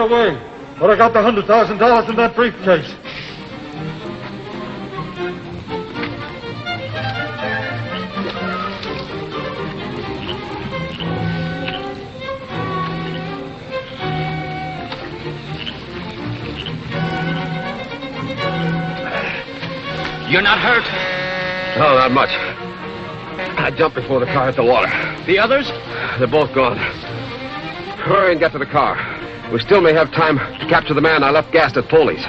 away. But I got the $100,000 in that briefcase. You're not hurt? No, not much. I jumped before the car hit the water. The others? They're both gone. Hurry and get to the car. We still may have time to capture the man I left gassed at Foley's.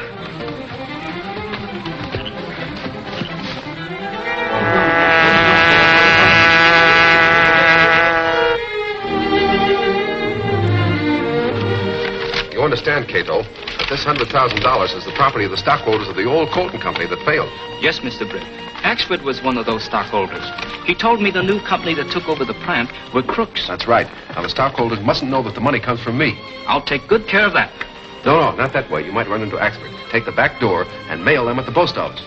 You understand, Kato, that this $100,000 is the property of the stockholders of the old Colton company that failed. Yes, Mr. Britt. Axford was one of those stockholders. He told me the new company that took over the plant were crooks. That's right. Now, the stockholders mustn't know that the money comes from me. I'll take good care of that. No, not that way. You might run into Axford. Take the back door and mail them at the post office.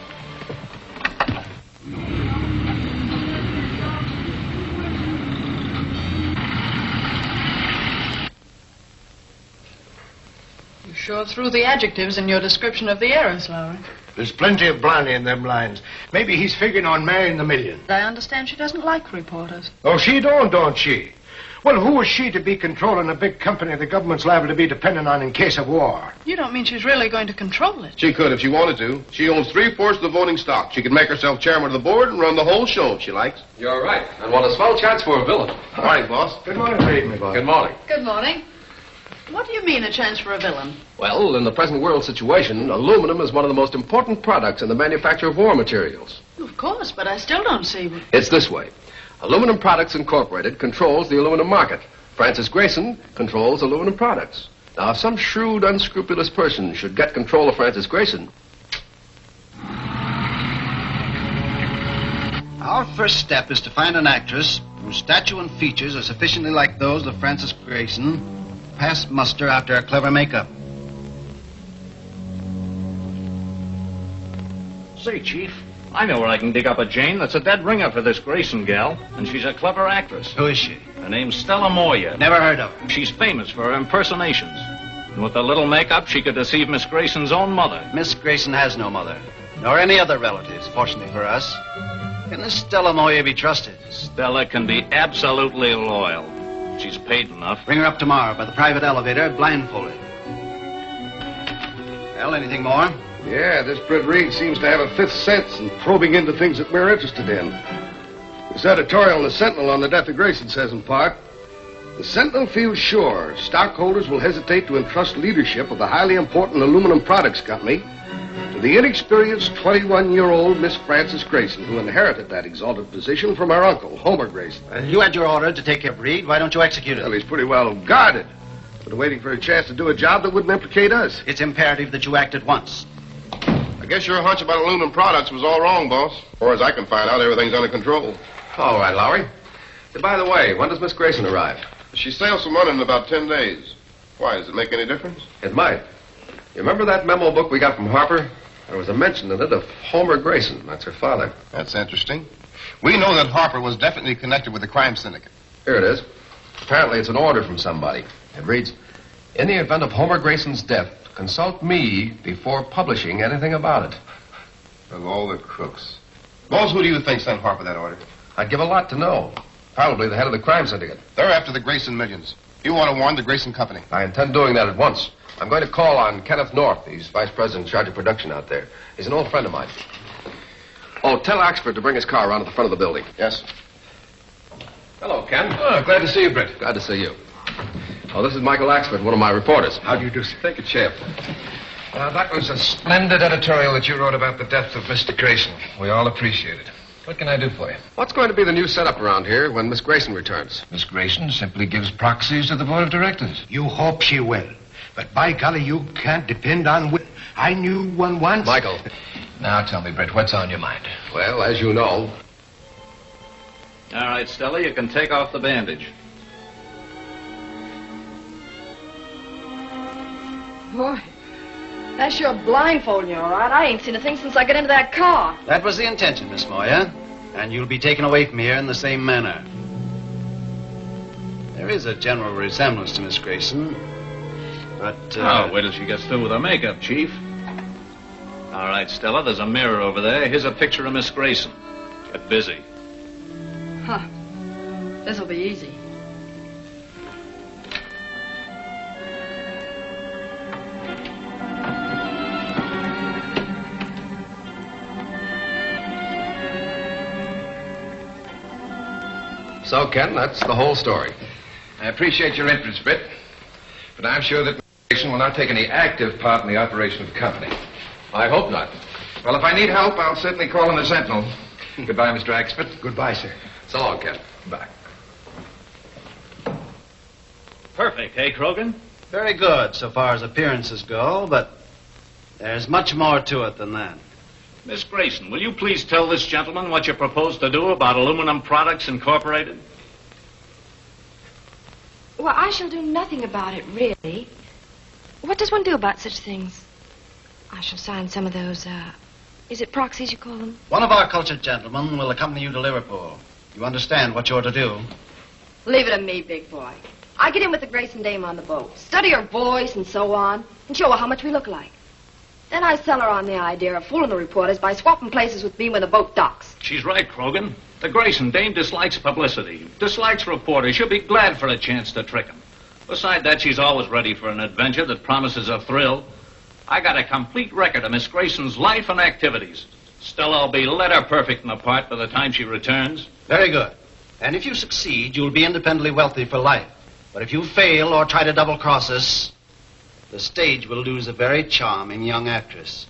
You sure threw the adjectives in your description of the heiress, Lowry. There's plenty of blarney in them lines. Maybe he's figuring on marrying the million. I understand she doesn't like reporters. Oh, she don't she? Well, who is she to be controlling a big company the government's liable to be dependent on in case of war? You don't mean she's really going to control it? She could if she wanted to. She owns 3/4 of the voting stock. She could make herself chairman of the board and run the whole show if she likes. You're right. And what a swell chance for a villain. All right, boss. Good morning, Reid, my boy. Good morning. Good morning. What do you mean, a chance for a villain? Well, in the present world situation, aluminum is one of the most important products in the manufacture of war materials. Of course, but I still don't see... It's this way. Aluminum Products Incorporated controls the aluminum market. Francis Grayson controls aluminum products. Now, if some shrewd, unscrupulous person should get control of Francis Grayson... Our first step is to find an actress whose stature and features are sufficiently like those of Francis Grayson, pass muster after a clever makeup. Say, Chief. I know where I can dig up a Jane that's a dead ringer for this Grayson gal, and she's a clever actress. Who is she? Her name's Stella Moyer. Never heard of her. She's famous for her impersonations. And with a little makeup, she could deceive Miss Grayson's own mother. Miss Grayson has no mother, nor any other relatives, fortunately for us. Can this Stella Moyer be trusted? Stella can be absolutely loyal. She's paid enough. Bring her up tomorrow by the private elevator, blindfolded. Well, anything more? Yeah, this Britt Reid seems to have a fifth sense in probing into things that we're interested in. This editorial in the Sentinel on the death of Grayson says in part, the Sentinel feels sure stockholders will hesitate to entrust leadership of the highly important aluminum products company to the inexperienced 21-year-old Miss Frances Grayson, who inherited that exalted position from her uncle, Homer Grayson. You had your order to take care of Reid. Why don't you execute it? Well, he's pretty well guarded, but waiting for a chance to do a job that wouldn't implicate us. It's imperative that you act at once. I guess your hunch about aluminum products was all wrong, boss. As far as I can find out, everything's under control. All right, Lowry. By the way, when does Miss Grayson arrive? She sails from London in about 10 days. Why, does it make any difference? It might. You remember that memo book we got from Harper? There was a mention in it of Homer Grayson. That's her father. That's interesting. We know that Harper was definitely connected with the crime syndicate. Here it is. Apparently it's an order from somebody. It reads, in the event of Homer Grayson's death, consult me before publishing anything about it. Of all the crooks. Boss, who do you think sent Harper that order? I'd give a lot to know. Probably the head of the crime syndicate. They're after the Grayson millions. You want to warn the Grayson company. I intend doing that at once. I'm going to call on Kenneth North. He's vice president in charge of production out there. He's an old friend of mine. Oh, tell Axford to bring his car around to the front of the building. Yes. Hello, Ken. Oh, glad to see you, Britt. Glad to see you. Oh, this is Michael Axford, one of my reporters. How do you do, sir? Take a chair. That was a splendid editorial that you wrote about the death of Mr. Grayson. We all appreciate it. What can I do for you? What's going to be the new setup around here when Miss Grayson returns? Miss Grayson simply gives proxies to the board of directors. You hope she will. But by golly, you can't depend on... I knew one once... Michael. Now tell me, Britt, what's on your mind? Well, as you know... All right, Stella, you can take off the bandage. Boy, that's your blindfolding, all right. I ain't seen a thing since I got into that car. That was the intention, Miss Moyer. And you'll be taken away from here in the same manner. There is a general resemblance to Miss Grayson. But, Oh, wait till she gets through with her makeup, Chief. All right, Stella, there's a mirror over there. Here's a picture of Miss Grayson. Get busy. Huh. This'll be easy. So, Ken, that's the whole story. I appreciate your interest, Britt, but I'm sure that Grayson will not take any active part in the operation of the company. I hope not. Well, if I need help, I'll certainly call in the Sentinel. Goodbye, Mr. Axford. Goodbye, sir. So long, Ken. Bye. Perfect, eh, Krogan? very good so far as appearances go, but there's much more to it than that. Miss Grayson, will you please tell this gentleman what you propose to do about Aluminum Products Incorporated? Well, I shall do nothing about it, really. What does one do about such things? I shall sign some of those, is it proxies you call them? One of our cultured gentlemen will accompany you to Liverpool. You understand what you're to do. Leave it to me, big boy. I get in with the Grayson dame on the boat, study her voice and so on, and show her how much we look like. Then I sell her on the idea of fooling the reporters by swapping places with me when the boat docks. She's right, Krogan. The Grayson dame dislikes publicity, dislikes reporters. She'll be glad for a chance to trick 'em. Beside that, she's always ready for an adventure that promises a thrill. I got a complete record of Miss Grayson's life and activities. Still, I'll be letter perfect in the part by the time she returns. Very good. And if you succeed, you'll be independently wealthy for life. But if you fail or try to double-cross us, the stage will lose a very charming young actress.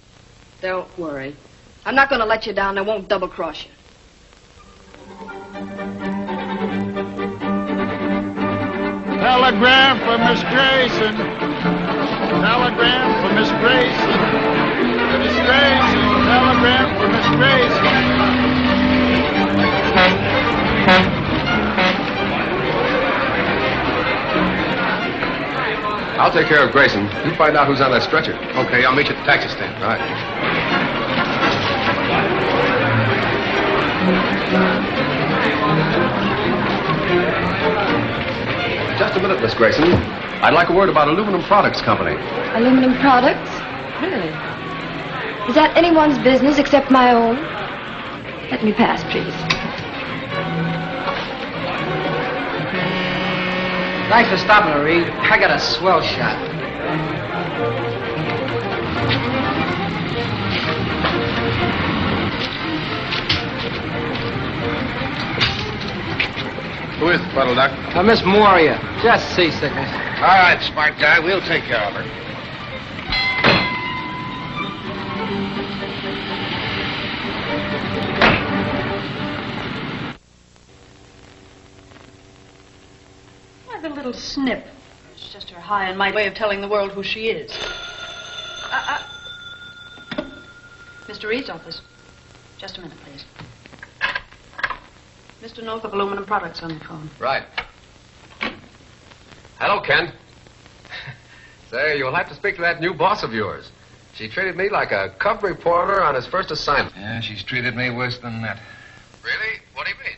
Don't worry. I'm not going to let you down. I won't double-cross you. Telegram for Miss Grayson. Telegram for Miss Grayson. Miss Grayson. Telegram for Miss Grayson. I'll take care of Grayson. You find out who's on that stretcher. Okay, I'll meet you at the taxi stand. Right. Just a minute, Miss Grayson. I'd like a word about Aluminum Products Company. Aluminum products? Really? Is that anyone's business except my own? Let me pass, please. Thanks for stopping, Reed. I got a swell shot. Who is the puddle duck? Miss Moria. Just seasickness. All right, smart guy. We'll take care of her. Why, the little snip. It's just her high and mighty way of telling the world who she is. Mr. Reed's office. Just a minute, please. Mr. North of Aluminum Products on the phone. Right. Hello, Ken. Say, you'll have to speak to that new boss of yours. She treated me like a cub reporter on his first assignment. Yeah, she's treated me worse than that. Really? What do you mean?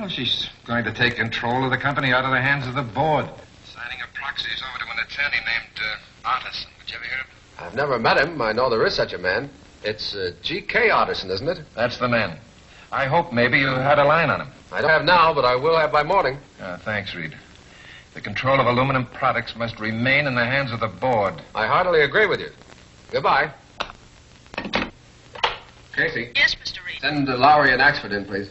Oh, she's going to take control of the company out of the hands of the board. Signing her proxies over to an attorney named Artisan. Did you ever hear of him? I've never met him. I know there is such a man. It's G.K. Artisan, isn't it? That's the man. I hope maybe you had a line on him. I don't have now, but I will have by morning. Thanks, Reed. The control of aluminum products must remain in the hands of the board. I heartily agree with you. Goodbye. Casey. Yes, Mr. Reed. Send Lowry and Axford in, please.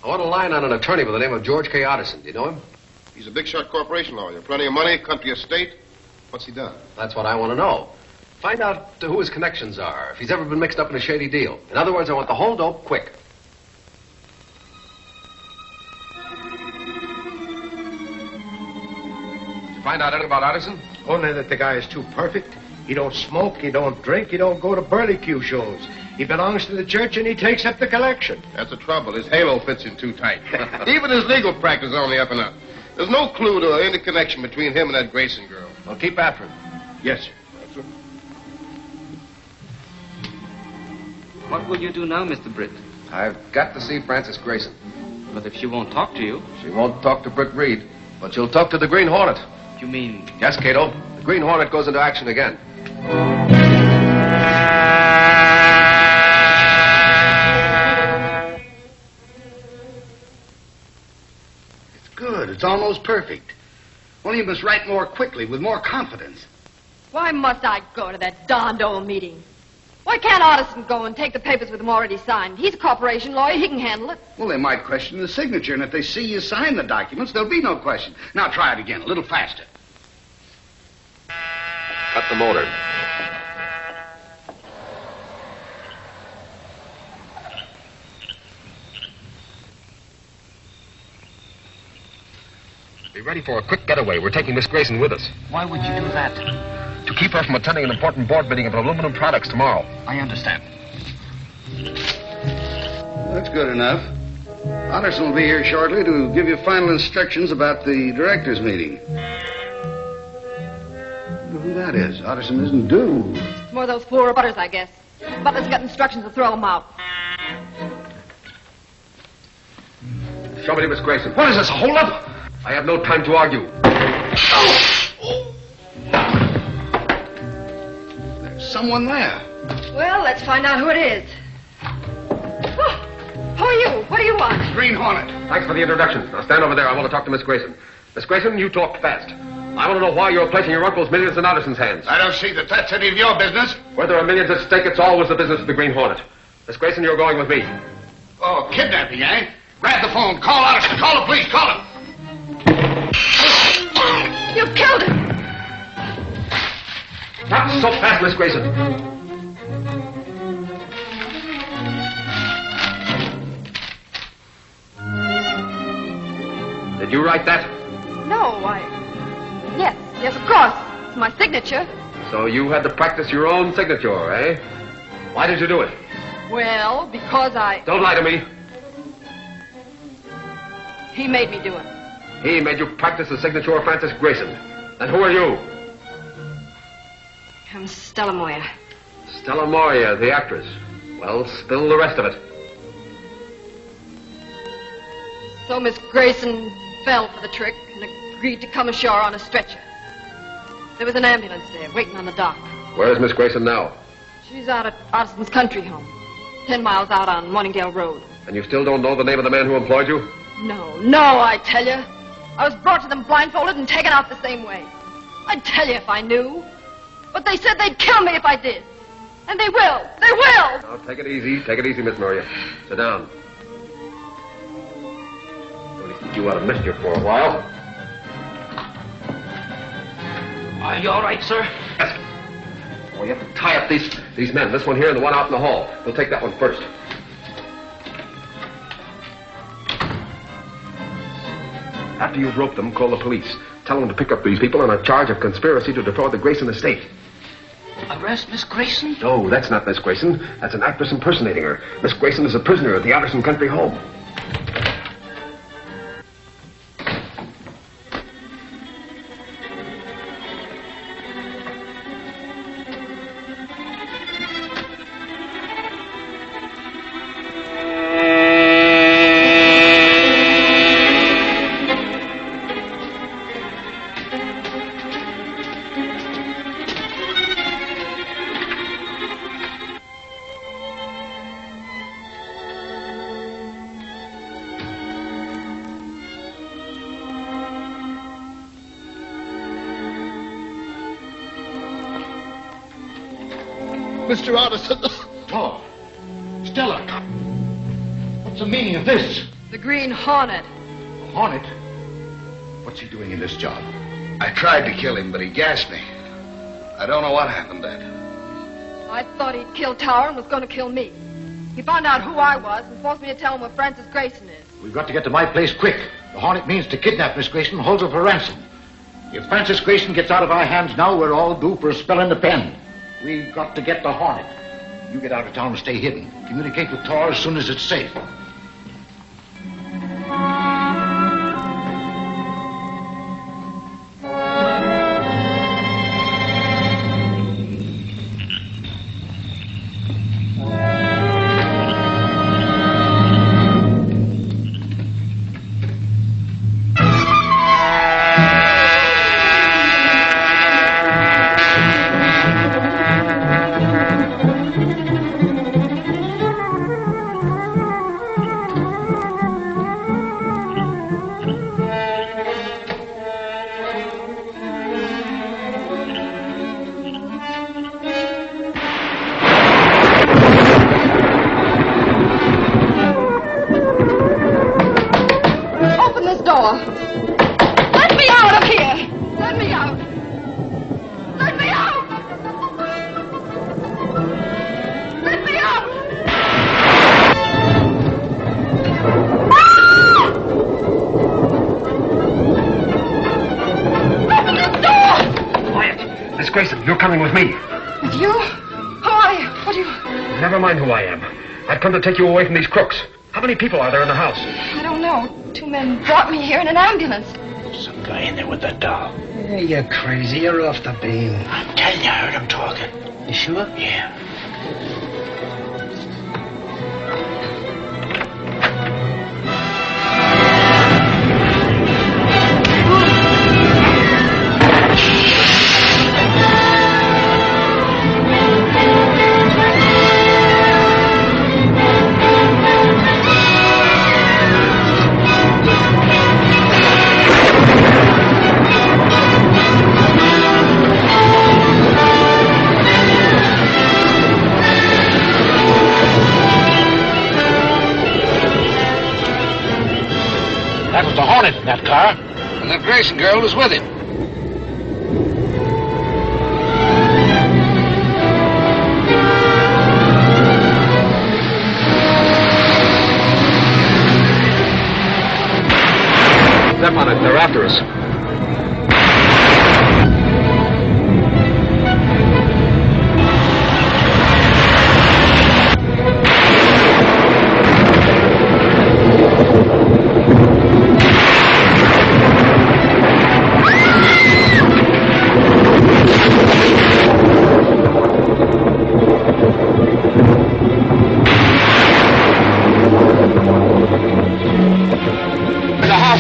I want a line on an attorney by the name of George K. Artisan. Do you know him? He's a big-shot corporation lawyer. Plenty of money, country estate. What's he done? That's what I want to know. Find out who his connections are, if he's ever been mixed up in a shady deal. In other words, I want the whole dope quick. Did you find out anything about Artisan? Only that the guy is too perfect. He don't smoke, he don't drink, he don't go to burlicue shows. He belongs to the church and he takes up the collection. That's the trouble. His halo fits in too tight. Even his legal practice is on the up and up. There's no clue to any connection between him and that Grayson girl. Well, keep after him. Yes, sir. What will you do now, Mr. Britt? I've got to see Francis Grayson. But if she won't talk to you... She won't talk to Britt Reid, but she'll talk to the Green Hornet. You mean... Yes, Kato. The Green Hornet goes into action again. It's good. It's almost perfect. Only you must write more quickly, with more confidence. Why must I go to that darned old meeting? Why can't Otterson go and take the papers with him already signed? He's a corporation lawyer. He can handle it. Well, they might question the signature, and if they see you sign the documents, there'll be no question. Now try it again, a little faster. Cut the motor. Be ready for a quick getaway. We're taking Miss Grayson with us. Why would you do that? To keep her from attending an important board meeting of aluminum products tomorrow. I understand. That's good enough. Otterson will be here shortly to give you final instructions about the directors' meeting. I wonder who that is. Otterson isn't due. More of those fool rebutters, I guess. Butler's got instructions to throw them out. Show me to Miss Grayson. What is this, a hold-up? I have no time to argue. There's someone there. Well, let's find out who it is. Oh, who are you? What do you want? Green Hornet. Thanks for the introduction. Now stand over there. I want to talk to Miss Grayson. Miss Grayson, you talk fast. I want to know why you're placing your uncle's millions in Otterson's hands. I don't see that that's any of your business. Where there are millions at stake, it's always the business of the Green Hornet. Miss Grayson, you're going with me. Oh, kidnapping, eh? Grab the phone. Call Otterson. Call the police. Call him. You killed him! Not so fast, Miss Grayson. Did you write that? No, Yes, of course. It's my signature. So you had to practice your own signature, eh? Why did you do it? Well, because Don't lie to me. He made me do it. He made you practice the signature of Francis Grayson. Then who are you? I'm Stella Moyer. Stella Moyer, the actress. Well, spill the rest of it. So Miss Grayson fell for the trick and agreed to come ashore on a stretcher. There was an ambulance there waiting on the dock. Where's Miss Grayson now? She's out at Otterson's country home, 10 miles out on Morningdale Road. And you still don't know the name of the man who employed you? No, I tell you. I was brought to them blindfolded and taken out the same way. I'd tell you if I knew. But they said they'd kill me if I did. And they will. They will! Now, take it easy. Take it easy, Miss Moyer. Sit down. Going to keep you out of mischief for a while. Are you all right, sir? Yes. Well, you have to tie up these men. This one here and the one out in the hall. We'll take that one first. After you've roped them, call the police. Tell them to pick up these people on a charge of conspiracy to defraud the Grayson estate. Arrest Miss Grayson? No, that's not Miss Grayson. That's an actress impersonating her. Miss Grayson is a prisoner at the Otterson country home. Mr. Otterson. Oh, Stella. What's the meaning of this? The Green Hornet. Hornet? What's he doing in this job? I tried to kill him, but he gassed me. I don't know what happened then. I thought he'd killed Tower and was going to kill me. He found out who I was and forced me to tell him where Francis Grayson is. We've got to get to my place quick. The Hornet means to kidnap Miss Grayson and hold her for ransom. If Francis Grayson gets out of our hands now, we're all due for a spell in the pen. We've got to get the Hornet. You get out of town and stay hidden. Communicate with Tor as soon as it's safe. Grayson, you're coming with me. With you? Who are you? What do you... Never mind who I am. I've come to take you away from these crooks. How many people are there in the house? I don't know. 2 men brought me here in an ambulance. Some guy in there with that doll. Yeah, you're crazy. You're off the beam. I'm telling you, I heard him talking. You sure? Yeah. That was the Hornet in that car. And that Grayson girl was with him. Step on it. They're after us.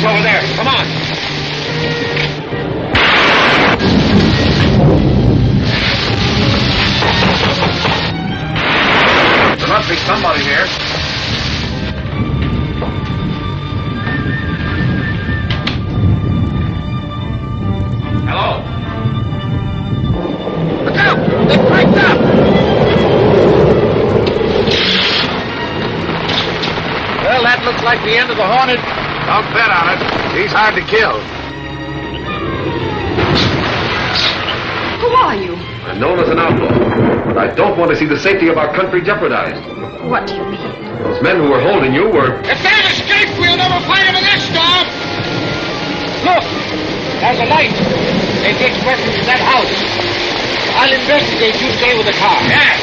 Over there. Come on. There must be somebody here. Hello? Look out! They break up! Well, that looks like the end of the Hornet. Don't bet on it. He's hard to kill. Who are you? I'm known as an outlaw, but I don't want to see the safety of our country jeopardized. What do you mean? Those men who were holding you were... If they've escaped, we'll never find them in this storm. Look! There's a light. They take weapons in that house. I'll investigate. You stay with the car. Yes.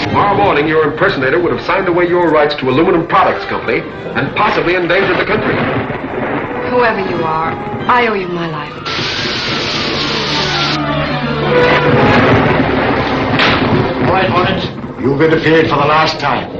Tomorrow morning, your impersonator would have signed away your rights to Aluminum Products Company and possibly endangered the country. Whoever you are, I owe you my life. All right, Hornet. You've interfered for the last time.